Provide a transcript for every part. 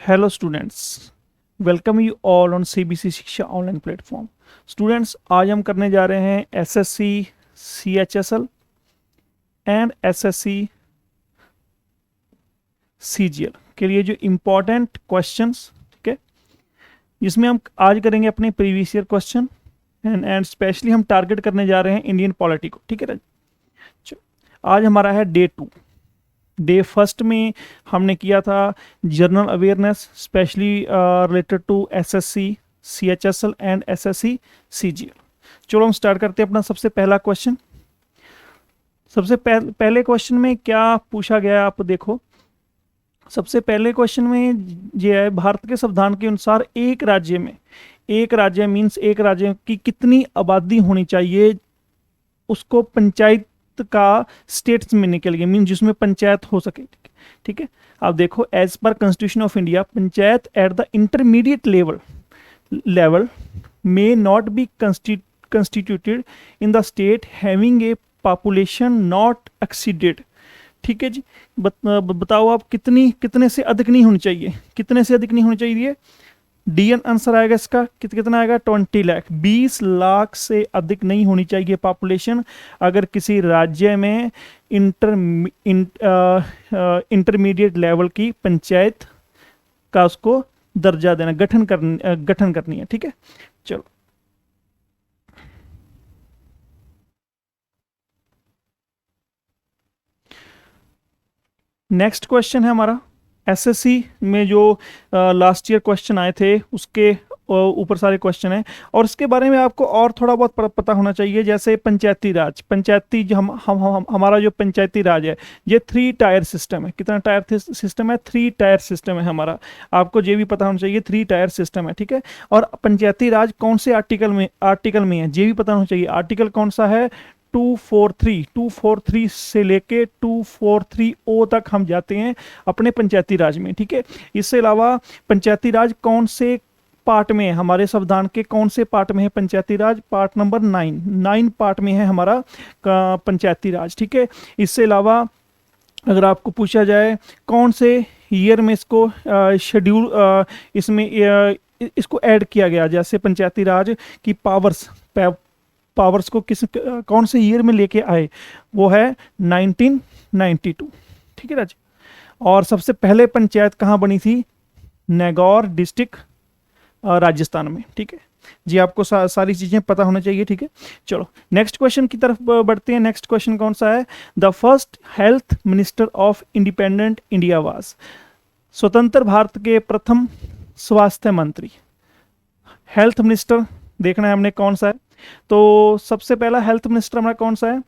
Hello students, welcome you all on CBC शिक्षा online platform. Students, आज हम करने जा रहे हैं SSC CHSL and SSC CGL के लिए जो इम्पोर्टेंट क्वेश्चंस, ठीक है, जिसमें हम आज करेंगे अपने previous year question and specially हम टारगेट करने जा रहे हैं इंडियन पॉलिटी को। ठीक है राज, चलो आज हमारा है डे 2। डे फर्स्ट में हमने किया था general awareness specially related to SSC CHSL and SSC CGL. चलो हम स्टार्ट करते हैं अपना सबसे पहला क्वेश्चन। सबसे पहले क्वेश्चन में क्या पूछा गया है आप देखो। सबसे पहले क्वेश्चन में ये है, भारत के संविधान के अनुसार एक राज्य मीन्स एक राज्य की कितनी आबादी होनी चाहिए, उसको पंचायत का स्टेट्स में निकल गया मीन जिसमें पंचायत हो सके। ठीक है, आप देखो as per constitution of India panchayat at the intermediate level may not be constituted in the state having a population not exceeded. ठीक है जी, बताओ आप कितने से अधिक नहीं होनी चाहिए, कितने से अधिक नहीं होनी चाहिए। डी आंसर आएगा इसका कितना आएगा 20 लाख, 20 लाख से अधिक नहीं होनी चाहिए पॉपुलेशन अगर किसी राज्य में इंटरमीडिएट लेवल की पंचायत का उसको दर्जा देना, गठन करनी है। ठीक है, चलो नेक्स्ट क्वेश्चन है हमारा एसएससी में जो लास्ट ईयर क्वेश्चन आए थे उसके ऊपर सारे क्वेश्चन हैं और इसके बारे में आपको और थोड़ा बहुत पता होना चाहिए। जैसे पंचायती राज, हमारा जो पंचायती राज है ये 3 टायर सिस्टम है। कितना टायर सिस्टम है? 3 टायर सिस्टम है हमारा। आपको ये भी पता होना चाहिए 3 टायर सिस्टम है। ठीक है, और पंचायती राज कौन से आर्टिकल में है ये भी पता होना चाहिए। आर्टिकल कौन सा है? 243 से लेके 243O तक हम जाते हैं अपने पंचायती राज में। ठीक है, इससे अलावा पंचायती राज कौन से पार्ट में है? हमारे संविधान के कौन से पार्ट में है पंचायती राज? पार्ट नंबर 9 पार्ट में है हमारा पंचायती राज। ठीक है, इससे अलावा अगर आपको पूछा जाए कौन से ईयर में इसको शेड्यूल इसमें इसको ऐड किया गया, जैसे पंचायती राज की पावर्स को कौन से ईयर में लेके आए, वो है 1992। ठीक है राज, और सबसे पहले पंचायत कहाँ बनी थी? नागौर डिस्ट्रिक्ट राजस्थान में। ठीक है जी, आपको सारी चीजें पता होना चाहिए। ठीक है, चलो नेक्स्ट क्वेश्चन की तरफ बढ़ते हैं। नेक्स्ट क्वेश्चन कौन सा है? The first health minister of independent India was. स्वतंत्र भारत के प्रथम स्वास्थ्य मंत्री, हेल्थ मिनिस्टर देखना है हमने कौन सा है। तो सबसे पहला हेल्थ मिनिस्टर हमारा कौन सा है?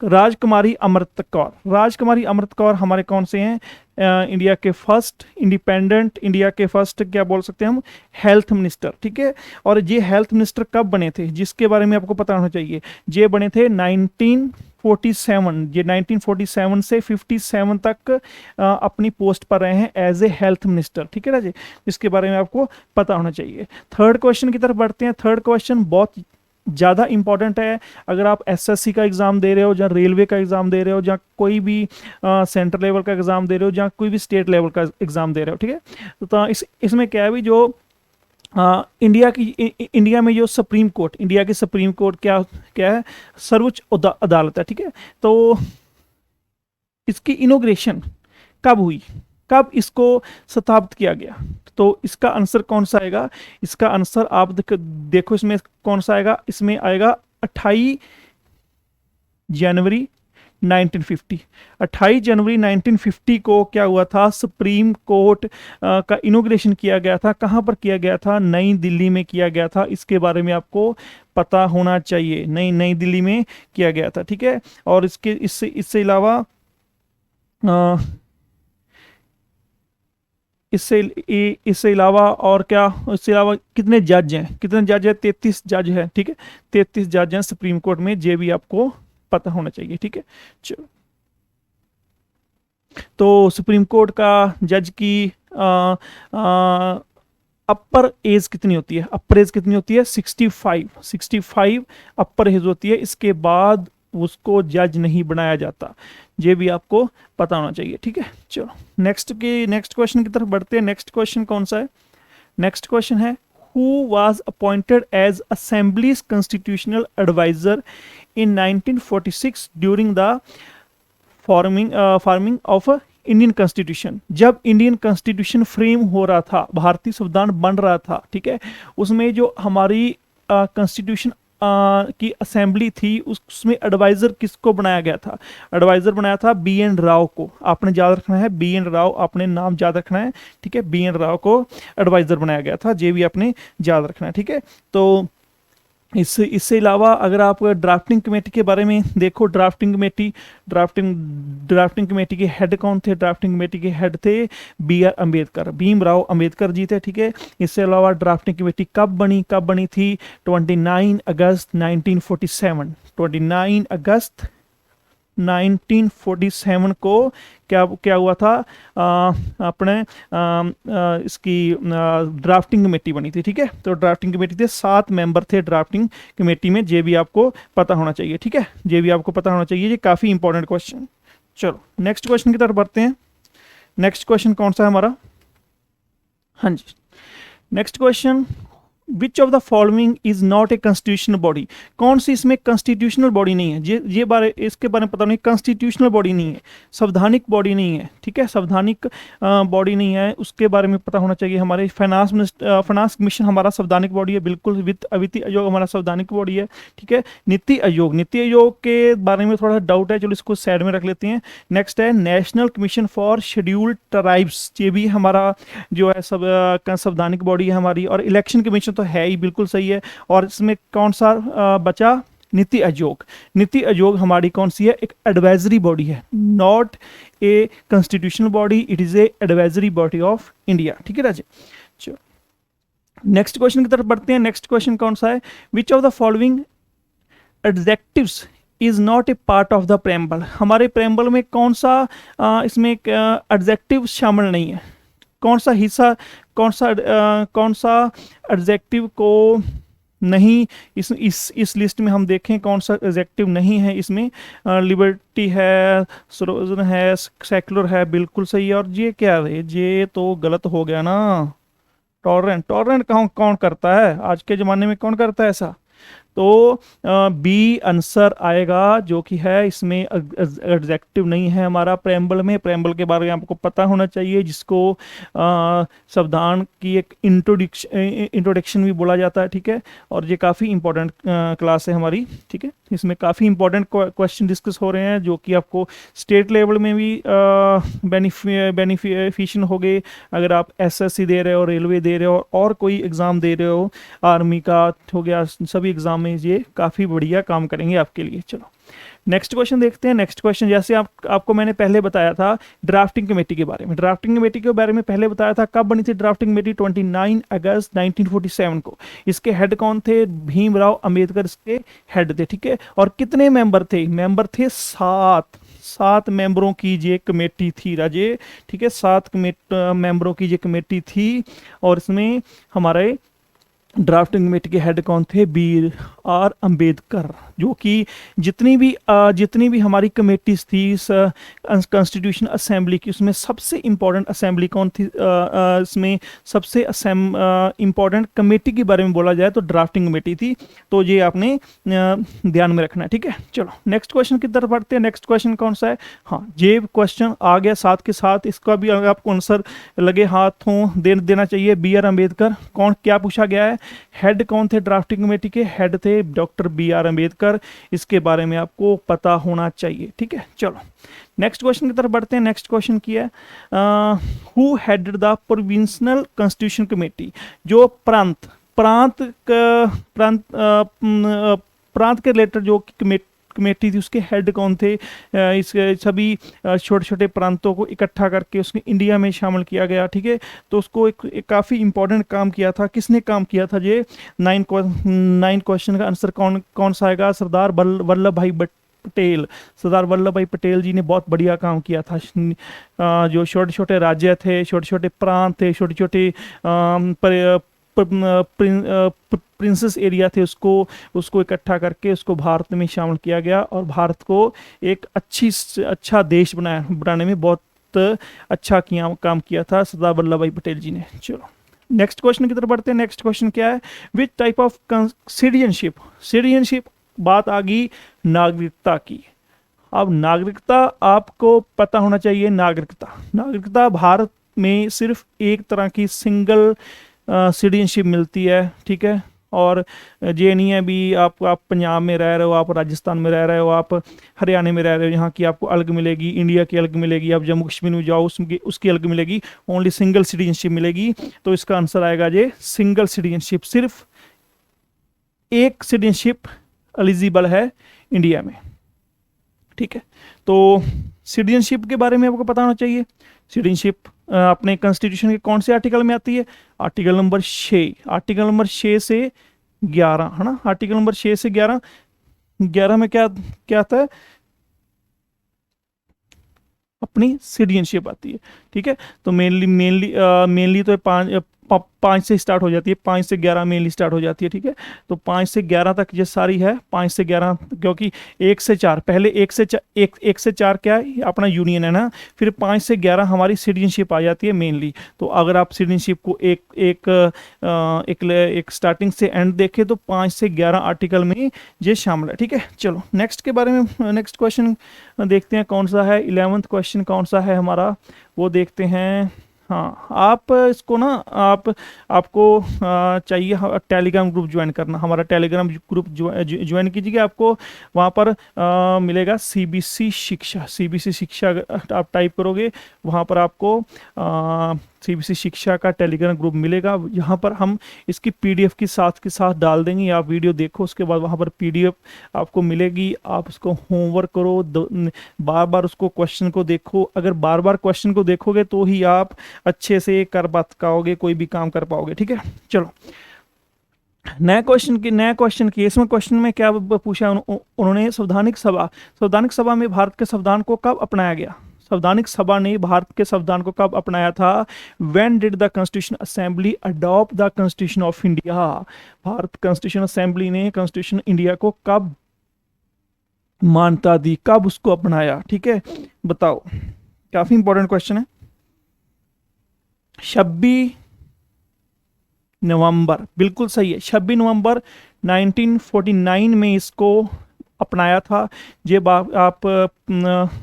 राजकुमारी अमृत कौर। राजकुमारी अमृत कौर हमारे कौन से हैं? इंडिया के फर्स्ट इंडिपेंडेंट इंडिया के फर्स्ट क्या बोल सकते हैं हम? Health minister. ठीक है, और ये हेल्थ मिनिस्टर कब बने थे जिसके बारे में आपको पता होना चाहिए। ये बने थे 1947। ये 1947 से 57 तक अपनी पोस्ट पर रहे हैं एज ए हेल्थ मिनिस्टर। ठीक है ना जी, इसके बारे में आपको पता होना चाहिए। थर्ड क्वेश्चन की तरफ बढ़ते हैं। थर्ड क्वेश्चन बहुत ज़्यादा इंपॉर्टेंट है। अगर आप एसएससी का एग्ज़ाम दे रहे हो, या रेलवे का एग्ज़ाम दे रहे हो, या कोई भी सेंट्रल लेवल का एग्ज़ाम दे रहे हो, या कोई भी स्टेट लेवल का एग्ज़ाम दे रहे हो। ठीक है, तो इसमें क्या है भी, जो इंडिया में जो सुप्रीम कोर्ट, इंडिया की सुप्रीम कोर्ट क्या है? सर्वोच्च अदालत है। ठीक है, तो इसकी इनॉग्रेशन कब हुई, कब इसको स्थापित किया गया? तो इसका आंसर कौन सा आएगा? इसका आंसर आप देखो इसमें कौन सा आएगा। इसमें आएगा 28 जनवरी 1950। 28 जनवरी 1950 को क्या हुआ था? सुप्रीम कोर्ट का इनॉग्रेशन किया गया था। कहाँ पर किया गया था? नई दिल्ली में किया गया था। इसके बारे में आपको पता होना चाहिए। नई दिल्ली में किया गया था। ठीक है, और इससे अलावा इससे अलावा और क्या? इससे अलावा कितने जज हैं? 33 जज हैं। ठीक है, 33 जज हैं सुप्रीम कोर्ट में, ये भी आपको पता होना चाहिए। ठीक है, चलो तो सुप्रीम कोर्ट का जज की अपर एज कितनी होती है? अपर एज कितनी होती है? 65 अपर एज होती है। इसके बाद उसको जज नहीं बनाया जाता। ये भी आपको पता होना चाहिए, ठीक है। चलो नेक्स्ट क्वेश्चन की तरफ बढ़ते हैं। नेक्स्ट क्वेश्चन कौन सा है? नेक्स्ट क्वेश्चन है who was appointed as Assembly's constitutional advisor in 1946 during the forming of a Indian constitution. जब इंडियन कॉन्स्टिट्यूशन फ्रेम हो रहा था, भारतीय संविधान बन रहा था, ठीक है, उसमें जो हमारी कॉन्स्टिट्यूशन की असेंबली थी उसमें एडवाइज़र किसको बनाया गया था? एडवाइज़र बनाया था बी एन राव को। आपने याद रखना है, बी एन राव, आपने नाम याद रखना है, ठीक है। बी एन राव को एडवाइज़र बनाया गया था, ये भी आपने याद रखना है, ठीक है। तो इससे अलावा अगर आप ड्राफ्टिंग कमेटी के बारे में देखो, ड्राफ्टिंग कमेटी के हेड कौन थे? ड्राफ्टिंग कमेटी के हेड थे बी आर अम्बेडकर, भीमराव अम्बेडकर जी थे, ठीक है। इससे अलावा ड्राफ्टिंग कमेटी कब बनी थी? 29 अगस्त 1947। 29 अगस्त 1947 को क्या हुआ था? अपने इसकी ड्राफ्टिंग कमेटी बनी थी, ठीक है। तो ड्राफ्टिंग कमेटी थे, 7 मेंबर थे ड्राफ्टिंग कमेटी में। ये भी आपको पता होना चाहिए, ठीक है। ये भी आपको पता होना चाहिए, ये काफ़ी इंपॉर्टेंट क्वेश्चन। चलो नेक्स्ट क्वेश्चन की तरफ बढ़ते हैं। नेक्स्ट क्वेश्चन कौन सा है हमारा? हाँ जी, next question, which of the following is not a constitutional body? कौन सी इसमें कॉन्स्टिट्यूशनल बॉडी नहीं है? इसके बारे में पता नहीं। कॉन्स्टिट्यूशनल बॉडी नहीं है, संवैधानिक बॉडी नहीं है, ठीक है, संवैधानिक बॉडी नहीं है, उसके बारे में पता होना चाहिए। हमारे फाइनेंस कमीशन हमारा संवैधानिक बॉडी है, बिल्कुल। वित्त आयोग हमारा संवैधानिक बॉडी है, ठीक है। नीति आयोग के बारे में थोड़ा डाउट है, चलो इसको साइड में रख लेते हैं। नेक्स्ट है national commission for scheduled tribes, ये भी हमारा जो है संवैधानिक बॉडी है हमारी। और इलेक्शन कमीशन तो है ही, बिल्कुल सही है। और इसमें कौन सा बचा? नीति आयोग। नीति आयोग हमारी कौन सी है? एक एडवाइजरी बॉडी है, not a constitutional body, it is a advisory body of India, ठीक है राजे। चलो नेक्स्ट क्वेश्चन की तरफ बढ़ते हैं। नेक्स्ट क्वेश्चन कौन सा है? विच of the following adjectives is not a part of the preamble? हमारे प्रेम्बल में कौन सा इसमें एडजेक्टिव शामिल नहीं है? कौन सा हिस्सा, कौन सा एडजेक्टिव को नहीं इस लिस्ट में हम देखें, कौन सा एडजेक्टिव नहीं है इसमें? लिबर्टी है, सोलोजन है, सेकुलर है, बिल्कुल सही है। और ये क्या है? ये तो गलत हो गया ना। टॉलरेंट कौन करता है? आज के ज़माने में कौन करता है ऐसा? तो बी आंसर आएगा, जो कि है इसमें एडजेक्टिव नहीं है हमारा प्रेम्बल में। प्रेम्बल के बारे में आपको पता होना चाहिए, जिसको संविधान की एक इंट्रोडक्शन भी बोला जाता है, ठीक है। और ये काफ़ी इंपॉर्टेंट क्लास है हमारी, ठीक है। इसमें काफ़ी इंपॉर्टेंट क्वेश्चन डिस्कस हो रहे हैं, जो कि आपको स्टेट लेवल में भी बेनिफिशियल हो गए अगर आप एसएससी दे रहे हो, रेलवे दे रहे हो, और कोई एग्ज़ाम दे रहे हो, आर्मी का हो गया, सभी एग्ज़ाम में ये काफ़ी बढ़िया काम करेंगे आपके लिए। चलो नेक्स्ट क्वेश्चन देखते हैं। नेक्स्ट क्वेश्चन, जैसे आपको मैंने पहले बताया था ड्राफ्टिंग कमेटी के बारे में। ड्राफ्टिंग कमेटी के बारे में पहले बताया था, कब बनी थी ड्राफ्टिंग कमेटी? 29 अगस्त 1947 को। इसके हेड कौन थे? भीमराव अंबेडकर इसके हेड थे, ठीक है। और कितने मेंबर थे? मेंबर थे 7 मेंबरों की ये कमेटी थी राजे, ठीक है। 7 मेंबरों की ये कमेटी थी। और इसमें हमारे ड्राफ्टिंग कमेटी के हेड कौन थे? बी आर अम्बेडकर, जो कि जितनी भी हमारी कमेटीज थी इस कॉन्स्टिट्यूशन असेंबली की, उसमें सबसे इम्पोर्टेंट असेंबली कौन थी? इसमें सबसे इम्पोर्टेंट कमेटी के बारे में बोला जाए तो ड्राफ्टिंग कमेटी थी। तो ये आपने ध्यान में रखना है, ठीक है। चलो नेक्स्ट क्वेश्चन की तरफ बढ़ते हैं। नेक्स्ट क्वेश्चन कौन सा है? हाँ, ये क्वेश्चन आ गया साथ के साथ, इसका भी आपको आंसर लगे हाथों देना चाहिए। बी आर अम्बेडकर, क्या पूछा गया है? हेड कौन थे ड्राफ्टिंग कमेटी के? हेड थे डॉक्टर बी आर अम्बेडकर। इसके बारे में आपको पता होना चाहिए, ठीक है। चलो नेक्स्ट क्वेश्चन की तरफ बढ़ते हैं। नेक्स्ट क्वेश्चन की है, who headed the provincial constitution committee? जो प्रांत के रिलेटेड जो कमेटी थी, उसके हेड कौन थे? इसके सभी छोटे छोटे प्रांतों को इकट्ठा करके उसने इंडिया में शामिल किया गया, ठीक है। तो उसको एक काफ़ी इंपॉर्टेंट काम किया था। किसने काम किया था? ये 9 क्वेश्चन का आंसर कौन सा आएगा? सरदार वल्लभ भाई पटेल। सरदार वल्लभ भाई पटेल जी ने बहुत बढ़िया काम किया था। जो छोटे छोटे राज्य थे, छोटे छोटे प्रांत थे, छोटे छोटे प्रिंसेस एरिया थे उसको इकट्ठा करके उसको भारत में शामिल किया गया और भारत को एक अच्छा देश बनाने में बहुत अच्छा काम किया था सरदार वल्लभ भाई पटेल जी ने। चलो नेक्स्ट क्वेश्चन की तरफ बढ़ते हैं। नेक्स्ट क्वेश्चन क्या है, विच टाइप ऑफ सिटीजनशिप बात आ गई नागरिकता की। अब नागरिकता आपको पता होना चाहिए। नागरिकता भारत में सिर्फ एक तरह की सिंगल सिटीजनशिप मिलती है, ठीक है। और ये नहीं है भी आप पंजाब में रह रहे हो, आप राजस्थान में रह रहे हो, आप हरियाणा में रह रहे हो, यहाँ की आपको अलग मिलेगी, इंडिया की अलग मिलेगी, आप जम्मू कश्मीर में जाओ उसकी अलग मिलेगी, ओनली सिंगल सिटीजनशिप मिलेगी। तो इसका आंसर आएगा ये सिंगल सिटीजनशिप। सिर्फ एक सिटीजनशिप एलिजिबल है इंडिया में, ठीक है। तो सिटीजनशिप के बारे में आपको पता होना चाहिए। सिटीजनशिप अपने कॉन्स्टिट्यूशन के कौन से आर्टिकल में आती है, आर्टिकल नंबर 6, आर्टिकल नंबर 6 से 11, है ना। आर्टिकल नंबर 6 से 11 में क्या क्या आता है, अपनी सिटीजनशिप आती है, ठीक है। तो मेनली तो 5 से स्टार्ट हो जाती है, 5 से 11 मेनली स्टार्ट हो जाती है, ठीक है। तो 5 से 11 तक ये सारी है, 5 से 11, क्योंकि 1 से 4 पहले 1 से 4 क्या है, अपना यूनियन है ना, फिर 5 से 11 हमारी सिटीजनशिप आ जाती है मेनली। तो अगर आप सिटीजनशिप को एक स्टार्टिंग से एंड देखें तो 5 से 11 आर्टिकल में ये शामिल है, ठीक है। चलो नेक्स्ट के बारे में, नेक्स्ट क्वेश्चन देखते हैं कौन सा है। 11वां क्वेश्चन कौन सा है हमारा, वो देखते हैं। हाँ, आप इसको ना आपको चाहिए टेलीग्राम ग्रुप ज्वाइन करना। हमारा टेलीग्राम ग्रुप ज्वाइन कीजिएगा। आपको वहाँ पर मिलेगा सीबीसी शिक्षा आप टाइप करोगे, वहाँ पर आपको सीबीसी शिक्षा का टेलीग्राम ग्रुप मिलेगा। यहाँ पर हम इसकी पीडीएफ के साथ डाल देंगे, आप वीडियो देखो, उसके बाद वहाँ पर पीडीएफ आपको मिलेगी। आप उसको होमवर्क करो, बार बार उसको क्वेश्चन को देखो। अगर बार बार क्वेश्चन को देखोगे तो ही आप अच्छे से कर पाओगे, कोई भी काम कर पाओगे, ठीक है। चलो नया क्वेश्चन की इसमें क्वेश्चन में क्या पूछा उन्होंने, संवैधानिक सभा में भारत के संविधान को कब अपनाया गया। संवैधानिक सभा ने भारत के संविधान को कब अपनाया था। When did the Constitution Assembly adopt the Constitution of India? Bharat constitution assembly ने कॉन्स्टिट्यूशन इंडिया को कब मान्यता दी, कब उसको अपनाया, ठीक है, बताओ। काफी इंपॉर्टेंट क्वेश्चन है। 26 नवंबर, बिल्कुल सही है, 26 नवंबर 1949 में इसको अपनाया था। ये बात आप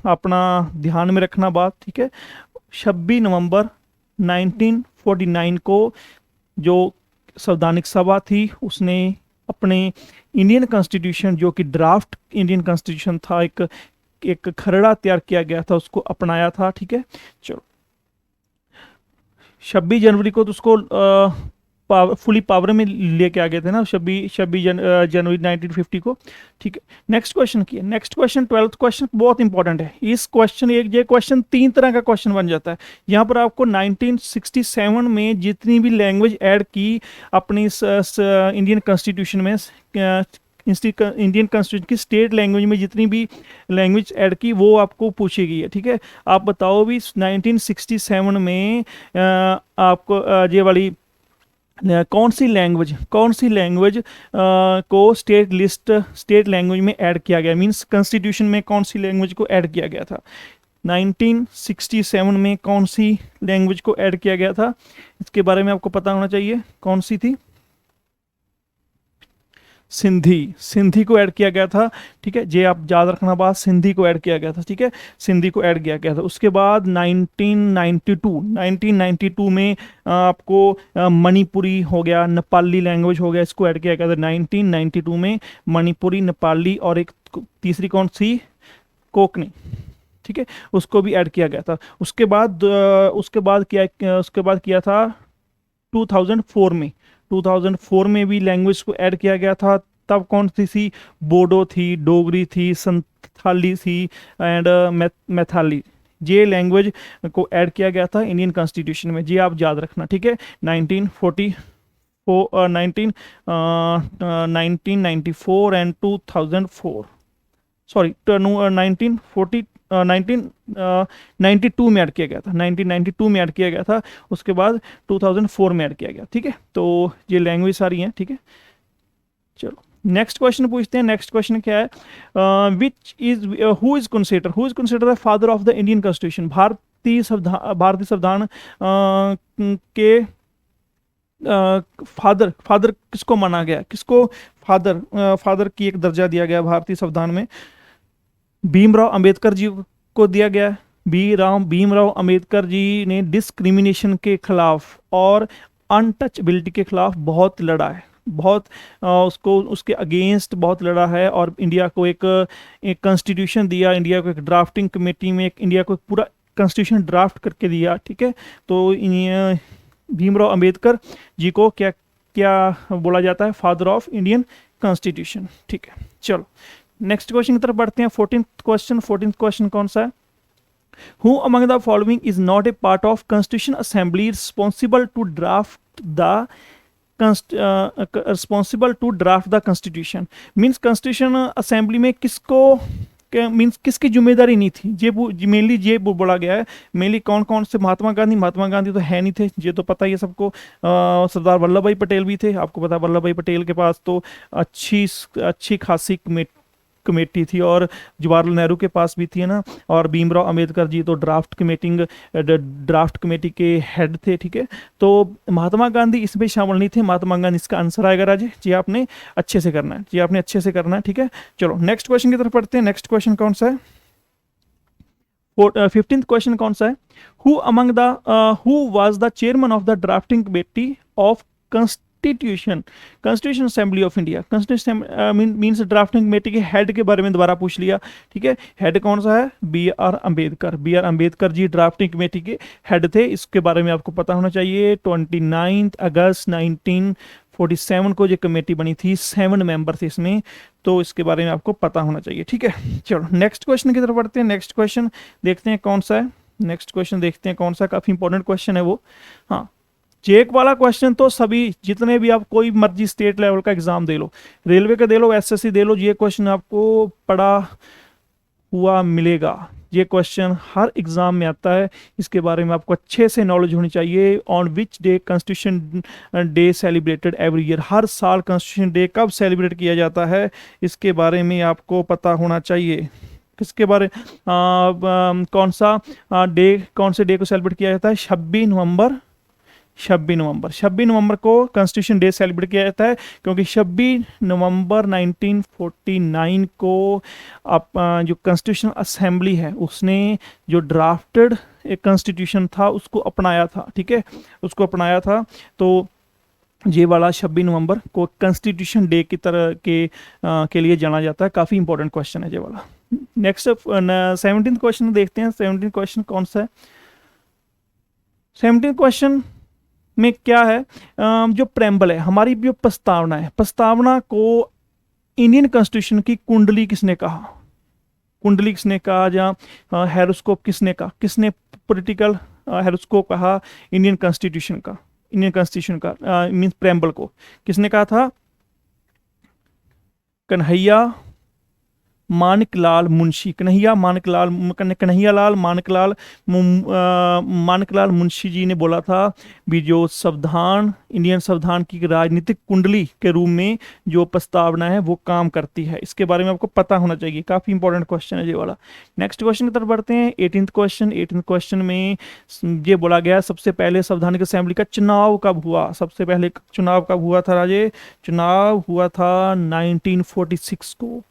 अपना ध्यान में रखना बात, ठीक है। 26 नवंबर 1949 को जो संवैधानिक सभा थी उसने अपने इंडियन कॉन्स्टिट्यूशन, जो कि ड्राफ्ट इंडियन कॉन्स्टिट्यूशन था, एक खरड़ा तैयार किया गया था, उसको अपनाया था, ठीक है। चलो 26 जनवरी को तो उसको फुली पावर में लेके आ गए थे ना, 26 जनवरी 1950 को, ठीक है। नेक्स्ट क्वेश्चन की, नेक्स्ट क्वेश्चन 12th क्वेश्चन बहुत इंपॉर्टेंट है। इस क्वेश्चन ये क्वेश्चन 3 तरह का क्वेश्चन बन जाता है। यहाँ पर आपको 1967 में जितनी भी लैंग्वेज ऐड की अपनी इंडियन कॉन्स्टिट्यूशन में, इंडियन कॉन्स्टिट्यूशन की स्टेट लैंग्वेज में जितनी भी लैंग्वेज ऐड की वो आपको पूछी गई है, ठीक है। आप बताओ भी 1967 में आपको ये वाली कौन सी लैंग्वेज को स्टेट लैंग्वेज में ऐड किया गया, मींस कॉन्स्टिट्यूशन में कौन सी लैंग्वेज को ऐड किया गया था। 1967 में कौन सी लैंग्वेज को ऐड किया गया था, इसके बारे में आपको पता होना चाहिए। कौन सी थी, सिंधी को ऐड किया गया था, ठीक है। जे आप याद रखना बात, सिंधी को ऐड किया गया था, ठीक है, सिंधी को ऐड किया गया था। उसके बाद 1992 में आपको मणिपुरी हो गया, नेपाली लैंग्वेज हो गया, इसको ऐड किया गया था 1992 में। मणिपुरी, नेपाली और एक तीसरी कौन सी, कोंकणी, ठीक है, उसको भी ऐड किया गया था। उसके बाद किया था 2004 में भी लैंग्वेज को ऐड किया गया था। तब कौन सी थी, बोडो थी, डोगरी थी, संथाली थी एंड मैथाली। ये लैंग्वेज को ऐड किया गया था इंडियन कॉन्स्टिट्यूशन में, ये आप याद रखना, ठीक है। 1994 एंड 2004, सॉरी 1940 1992 में ऐड किया गया था, 1992 में ऐड किया गया था, उसके बाद 2004 में ऐड किया गया। ठीक है, तो ये लैंग्वेज सारी हैं। ठीक है, चलो नेक्स्ट क्वेश्चन पूछते हैं। नेक्स्ट क्वेश्चन क्या है, which is who is consider father of the Indian constitution. भारतीय संविधान के फादर किसको माना गया, किसको फादर की एक दर्जा दिया गया भारतीय संविधान में। भीमराव अंबेडकर जी को दिया गया। भीमराव अंबेडकर जी ने डिस्क्रिमिनेशन के खिलाफ और अनटचबिलिटी के खिलाफ बहुत लड़ा है, बहुत उसको उसके अगेंस्ट बहुत लड़ा है, और इंडिया को एक कॉन्स्टिट्यूशन दिया, इंडिया को एक ड्राफ्टिंग कमेटी में इंडिया को पूरा कॉन्स्टिट्यूशन ड्राफ्ट करके दिया। ठीक है, तो भीमराव अंबेडकर जी को क्या क्या बोला जाता है, फादर ऑफ इंडियन कॉन्स्टिट्यूशन। ठीक है, चलो नेक्स्ट क्वेश्चन की तरफ बढ़ते हैं। 14th क्वेश्चन कौन सा है, who among the following is not a part of constitution assembly responsible to draft the constitution. Means constitution assembly में किसको मीन्स किसकी जिम्मेदारी नहीं थी, ये मेनली ये बोला गया है। मेनली कौन कौन से, महात्मा गांधी तो है नहीं थे, ये तो पता ही है सबको। सरदार वल्लभ भाई पटेल भी थे, आपको पता है वल्लभ भाई पटेल के पास तो अच्छी खासी कमेटी थी, और जवाहरलाल नेहरू के पास भी थी ना, और भीमराव अंबेडकर जी तो ड्राफ्ट कमेटी के हेड थे। ठीक है, तो महात्मा गांधी इसमें शामिल नहीं थे। महात्मा गांधी, इसका आंसर आएगा राजे जी, आपने अच्छे से करना है जी, आपने अच्छे से करना है। ठीक है, चलो नेक्स्ट क्वेश्चन की तरफ पढ़ते हैं। नेक्स्ट क्वेश्चन कौन सा है, 15th क्वेश्चन कौन सा है, who was the chairman of the drafting committee of constitution assembly of India. Constitution means drafting committee के हेड के बारे में दोबारा पूछ लिया। ठीक है, हेड कौन सा है, B R Ambedkar ji drafting committee के हेड थे, इसके बारे में आपको पता होना चाहिए। 29 अगस्त 1947 को जो कमेटी बनी थी, 7 मेंबर थे इसमें, तो इसके बारे में आपको पता होना चाहिए। ठीक है, चलो नेक्स्ट क्वेश्चन की तरफ बढ़ते हैं। नेक्स्ट क्वेश्चन देखते हैं कौन सा है, नेक्स्ट क्वेश्चन देखते हैं कौन सा, काफी इंपॉर्टेंट क्वेश्चन है वो। हाँ, चेक वाला क्वेश्चन तो सभी, जितने भी आप कोई मर्जी स्टेट लेवल का एग्जाम दे लो, रेलवे का दे लो, एसएससी दे लो, ये क्वेश्चन आपको पढ़ा हुआ मिलेगा। ये क्वेश्चन हर एग्जाम में आता है, इसके बारे में आपको अच्छे से नॉलेज होनी चाहिए। On which day constitution day celebrated every year. हर साल कॉन्स्टिट्यूशन डे कब सेलिब्रेट किया जाता है, इसके बारे में आपको पता होना चाहिए। किसके बारे कौन से डे को सेलिब्रेट किया जाता है, 26 नवंबर को कॉन्स्टिट्यूशन डे सेलिब्रेट किया जाता है, क्योंकि 26 नवंबर 1949 को जो कॉन्स्टिट्यूशन असेंबली है उसने जो ड्राफ्टेड एक कॉन्स्टिट्यूशन था उसको अपनाया था। ठीक है, उसको अपनाया था, तो ये वाला 26 नवंबर को कॉन्स्टिट्यूशन डे की तरह के लिए जाना जाता है। काफ़ी इंपॉर्टेंट क्वेश्चन है ये वाला। नेक्स्ट 17th क्वेश्चन देखते हैं। 17th क्वेश्चन कौन सा है, 17th क्वेश्चन में क्या है, जो प्रेम्बल है, हमारी जो प्रस्तावना है, प्रस्तावना को इंडियन कॉन्स्टिट्यूशन की कुंडली किसने कहा, या हेरोस्कोप किसने कहा, किसने पॉलिटिकल हेरोस्कोप कहा इंडियन कॉन्स्टिट्यूशन का मीन्स प्रेम्बल को किसने कहा था, कन्हैया माणिकलाल मुंशी जी ने बोला था भी जो इंडियन संविधान की राजनीतिक कुंडली के रूप में जो प्रस्तावना है वो काम करती है। इसके बारे में आपको पता होना चाहिए, काफी इंपॉर्टेंट क्वेश्चन है ये वाला। नेक्स्ट क्वेश्चन की तरफ बढ़ते हैं। 18th क्वेश्चन में ये बोला गया सबसे पहले संवैधानिक असेंबली का चुनाव कब हुआ, सबसे पहले चुनाव कब हुआ था राजे, चुनाव हुआ था 1946 को।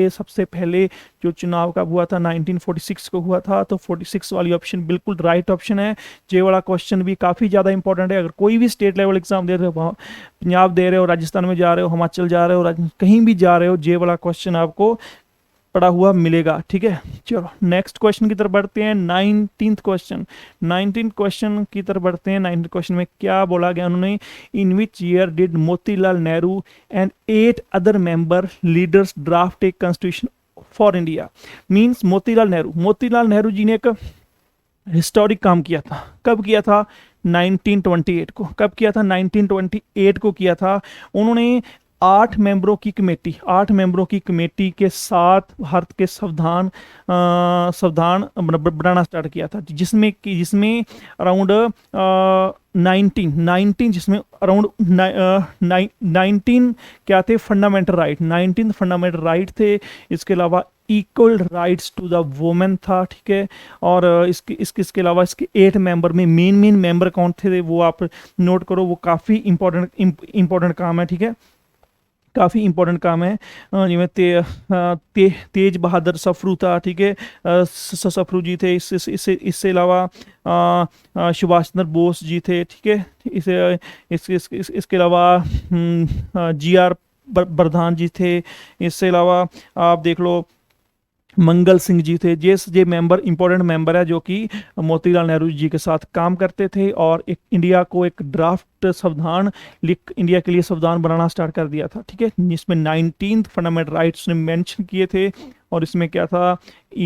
सबसे पहले जो चुनाव कब हुआ था 1946 को हुआ था, तो 46 वाली ऑप्शन बिल्कुल राइट ऑप्शन है। ये वाला क्वेश्चन भी काफ़ी ज़्यादा इंपॉर्टेंट है। अगर कोई भी स्टेट लेवल एग्जाम दे रहे हो, पंजाब दे रहे हो, राजस्थान में जा रहे हो, हिमाचल जा रहे हो, कहीं भी जा रहे हो, ये वाला क्वेश्चन आपको पड़ा हुआ मिलेगा। ठीक है, चलो नेक्स्ट क्वेश्चन की तरफ बढ़ते हैं। 19th क्वेश्चन की तरफ बढ़ते हैं। 19th क्वेश्चन में क्या बोला गया उन्होंने, in which year did Motilal Nehru and 8 other member leaders draft a constitution for India. Means Motilal Nehru ji ने एक हिस्टोरिक काम किया था। कब किया था, 1928 को। कब किया था, 1928 को किया था। उन्होंने 8 मेंबरों की कमेटी, 8 मेंबरों की कमेटी के साथ भारत के संविधान बनाना स्टार्ट किया था, जिसमें अराउंड 19 जिसमें अराउंड 19 क्या थे, फंडामेंटल राइट, 19 फंडामेंटल राइट थे। इसके अलावा equal rights to the women था, ठीक है। और इसके अलावा इसके 8 मेंबर में मेन मेंबर कौन थे वो आप नोट करो, वो काफ़ी इंपॉर्टेंट काम है, ठीक है, काफ़ी इंपॉर्टेंट काम है। जिसमें तेज बहादुर सफरू था, ठीक है, सफरू जी थे। इससे अलावा सुभाष चंद्र बोस जी थे, ठीक है। इसके अलावा GR बरधान जी थे। इससे अलावा आप देख लो मंगल सिंह जी थे। ये मेंबर इंपॉर्टेंट मेंबर है जो कि मोतीलाल नेहरू जी के साथ काम करते थे और एक इंडिया को एक ड्राफ्ट संविधान लिख इंडिया के लिए संविधान बनाना स्टार्ट कर दिया था, ठीक है। जिसमें 19 फंडामेंटल राइट्स ने मेंशन किए थे और इसमें क्या था,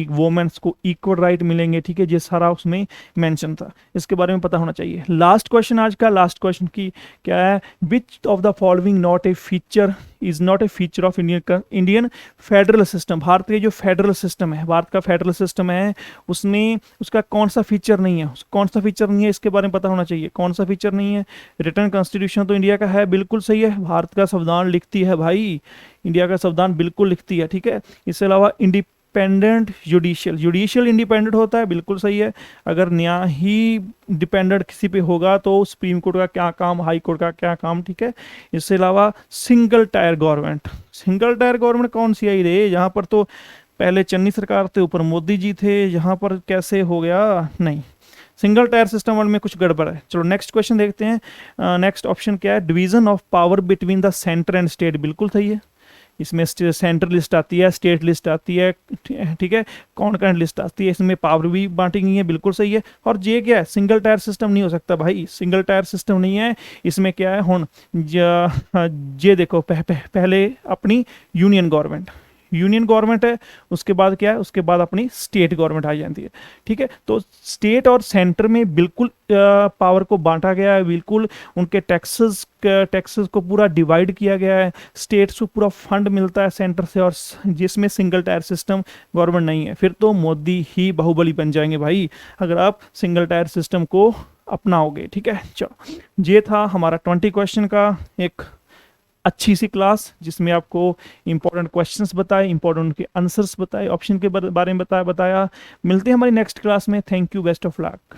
वुमेन्स को इक्वल राइट मिलेंगे, ठीक है। ये सारा उसमें मेंशन था, इसके बारे में पता होना चाहिए। लास्ट क्वेश्चन, आज का लास्ट क्वेश्चन की क्या है, विच of the following not a feature is not A feature of Indian federal system. Bharat के जो फेडरल सिस्टम है, भारत का फेडरल सिस्टम है, उसमें उसका कौन सा फीचर नहीं है, कौन सा फीचर नहीं है, इसके बारे में पता होना चाहिए। कौन सा फीचर नहीं है, रिटर्न कॉन्स्टिट्यूशन तो इंडिया का है, बिल्कुल सही है, भारत का संविधान लिखती है भाई, इंडिया का संविधान बिल्कुल लिखती है, ठीक है। इसके अलावा इंडिपेंडेंट जुडिशियल इंडिपेंडेंट होता है, बिल्कुल सही है। अगर न्याय ही डिपेंडेंट किसी पे होगा तो सुप्रीम कोर्ट का क्या काम, हाई कोर्ट का क्या काम, ठीक है। इसके अलावा सिंगल टायर गवर्नमेंट कौन सी आई रे, यहाँ पर तो पहले चन्नी सरकार थे, ऊपर मोदी जी थे, यहाँ पर कैसे हो गया, नहीं, सिंगल टायर सिस्टम वर्ल्ड में कुछ गड़बड़ है। चलो नेक्स्ट क्वेश्चन देखते हैं। नेक्स्ट ऑप्शन क्या है, division of power between the centre and state, बिल्कुल सही है। इसमें सेंटर लिस्ट आती है, स्टेट लिस्ट आती है, ठीक है, कॉन्करेंट लिस्ट आती है, इसमें पावर भी बांटी गई है, बिल्कुल सही है। और ये क्या है, सिंगल टायर सिस्टम नहीं हो सकता भाई, सिंगल टायर सिस्टम नहीं है। इसमें क्या है, हुन ये देखो पहले अपनी यूनियन गवर्नमेंट है, उसके बाद क्या है, उसके बाद अपनी स्टेट गवर्नमेंट आ जाती है, ठीक है। तो स्टेट और सेंटर में बिल्कुल पावर को बांटा गया है, बिल्कुल उनके टैक्सेस को पूरा डिवाइड किया गया है, स्टेट्स को पूरा फंड मिलता है सेंटर से, और जिसमें सिंगल टायर सिस्टम गवर्नमेंट नहीं है, फिर तो मोदी ही बाहुबली बन जाएंगे भाई अगर आप सिंगल टायर सिस्टम को अपनाओगे, ठीक है। चलो ये था हमारा 20 क्वेश्चन का एक अच्छी सी क्लास, जिसमें आपको इंपॉर्टेंट क्वेश्चंस बताए, इंपॉर्टेंट उनके आंसर्स बताए, ऑप्शन के बारे में बताया। मिलते हैं हमारी नेक्स्ट क्लास में। Thank you, best of luck.